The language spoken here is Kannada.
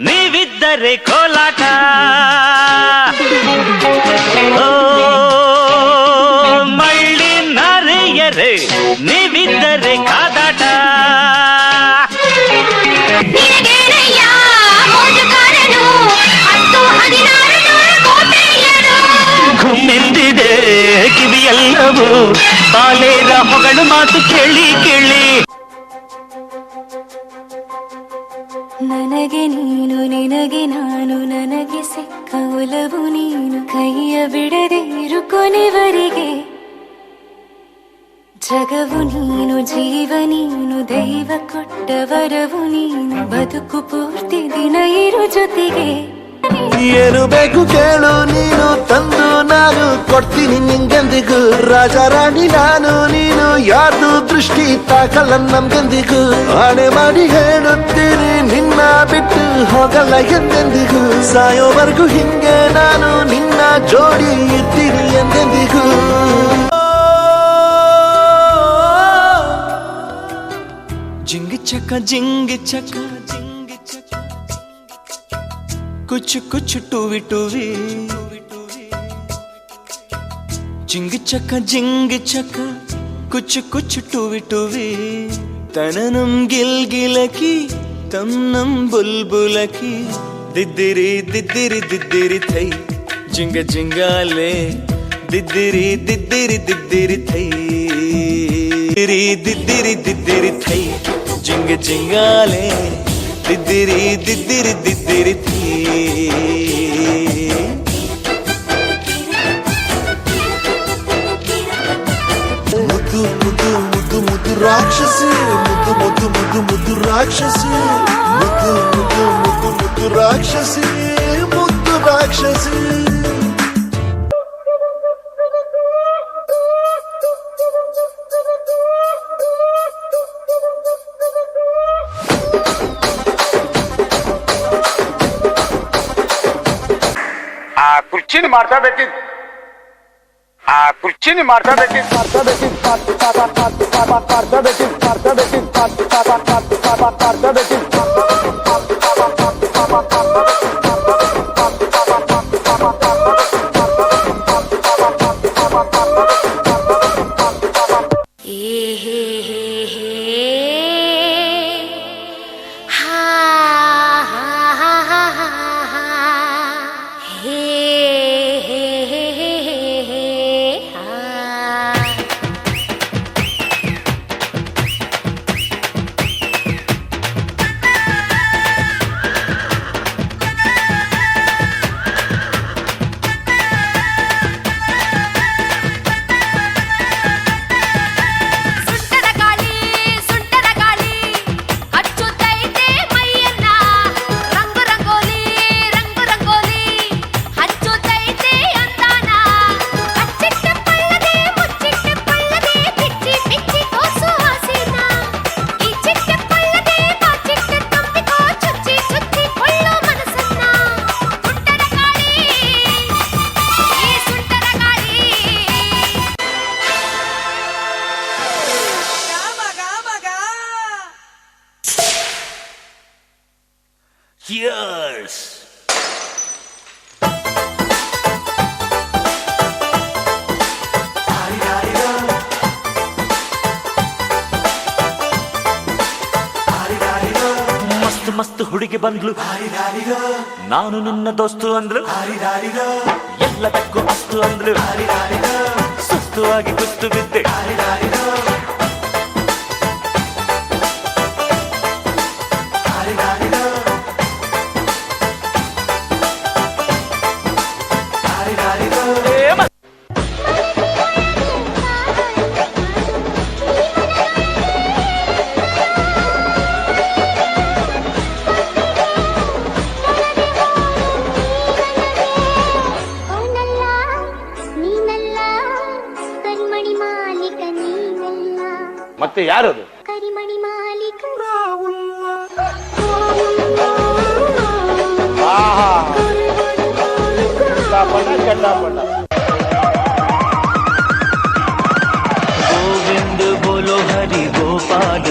ನೀವಿದ್ದರೆ ಕೋಲಾಟ, ಓ ಮಳ್ಳಿ ನಾರಿಯರೇ ನೀವಿದ್ದರೆ ಕಾದಾಟ. ಗುಮ್ಮೆಂದಿದೆ ಕಿವಿಯೆಲ್ಲವೂ ಬಾಲೇರ ಹೊಗಳು ಮಾತು ಕೇಳಿ ಕೇಳಿ. ನನಗೆ ನೀನು ನಿನಗೆ ನಾನು, ನನಗೆ ಸಿಕ್ಕ ಒಲವು ನೀನು, ಕೈಯ ಬಿಡದೆ ಇರು ಕೊನೆವರೆಗೆ. ಜಗವು ನೀನು ಜೀವ ನೀನು, ದೈವ ಕೊಟ್ಟ ವರವು ನೀನು, ಬದುಕು ಪೂರ್ತಿ ದಿನ ಇರು ಜೊತೆಗೆ. ಏನು ಬೇಕು ಕೇಳು ನೀನು ತಂದು ನಾನು ಕೊಡ್ತೀನಿ ನಿಂಗೆಂದಿಗೂ. ರಾಜ ರಾಣಿ ನಾನು ನೀನು ಯಾರ್ದು ದೃಷ್ಟಿ ತಾಕಲ್ಲ ನಮ್ಗೆಂದಿಗೂ. ಆಣೆ ಮಾಡಿ ಹೇಳುತ್ತೀನಿ ನಿನ್ನ ಬಿಟ್ಟು ಹೋಗಲ್ಲ ಎಂದೆಂದಿಗೂ. ಸಾಯೋವರೆಗೂ ಹಿಂಗೆ ನಾನು ನಿನ್ನ ಜೋಡಿ ಇದ್ದೀನಿ ಎಂದೆಂದಿಗೂ. ಜಿಂಗಿ ಚಕ ಜಿಂಗಿ ಚಕ ಜಿಂಗಿ ಚಕ कुछ कुछ टूवी टूवी. जिंग चका कुछ कुछ टूवी टूवी. तननम गिल गिलकी तमनम बुलबुलकी. दिद्दिरी दिद्दिरी दिद्दिरी थई जिंग जिंगाले. दिद्दिरी दिद्दिरी दिद्दिरी थई दिद्दिरी दिद्दिरी थई जिंग जिंगाले. दिद्दिरी दिद्दिरी दिद्दिरी थी. मुद्दु मुद्दु मुद्दु मुद्दु राक्षसी. मुद्दु मुद्दु मुद्दु मुद्दु राक्षसी. मुद्दु मुद्दु मुद्दु मुद्दु राक्षसी. मुद्दु राक्षसी. ಕುರ್ಚಿನ ಮಾಡ್ತಾ ಬೇಕಿತ್ತು, ಆ ಕುರ್ಚಿನ ಮಾಡ್ತಾ ಬೇಕಿತ್ತು, ಮಾಡ್ತಾ ಬೇಕಿತ್ತು, ಮಾಡ್ತಾ ಬೇಕಿತ್ತು, ಮಾಡ್ತಾ ಬೇಕಿತ್ತು, ಮಾಡ್ತಾ ಬೇಕಿತ್ತು. Cheers! ಮಸ್ತ್ ಮಸ್ತ್ ಹುಡುಗಿ ಬಂದ್ಲು, ನಾನು ನಿನ್ನ ದೋಸ್ತು ಅಂದ್ಲು, ಎಲ್ಲದಕ್ಕೂ ಅಸ್ತು ಅಂದ್ಲು, ಸುಸ್ತು ಆಗಿ ಕುಸ್ತು ಬಿದ್ದೆ. ಮತ್ತೆ ಯಾರದು? ಕರಿಮಣಿ ಮಾಲೀಕ ಆಹಾ ಚಂಡಾಪಟ ಚಂಡಾಪಟ. ಗೋವಿಂದ ಬೋಲೋ ಹರಿ ಗೋಪಾಲ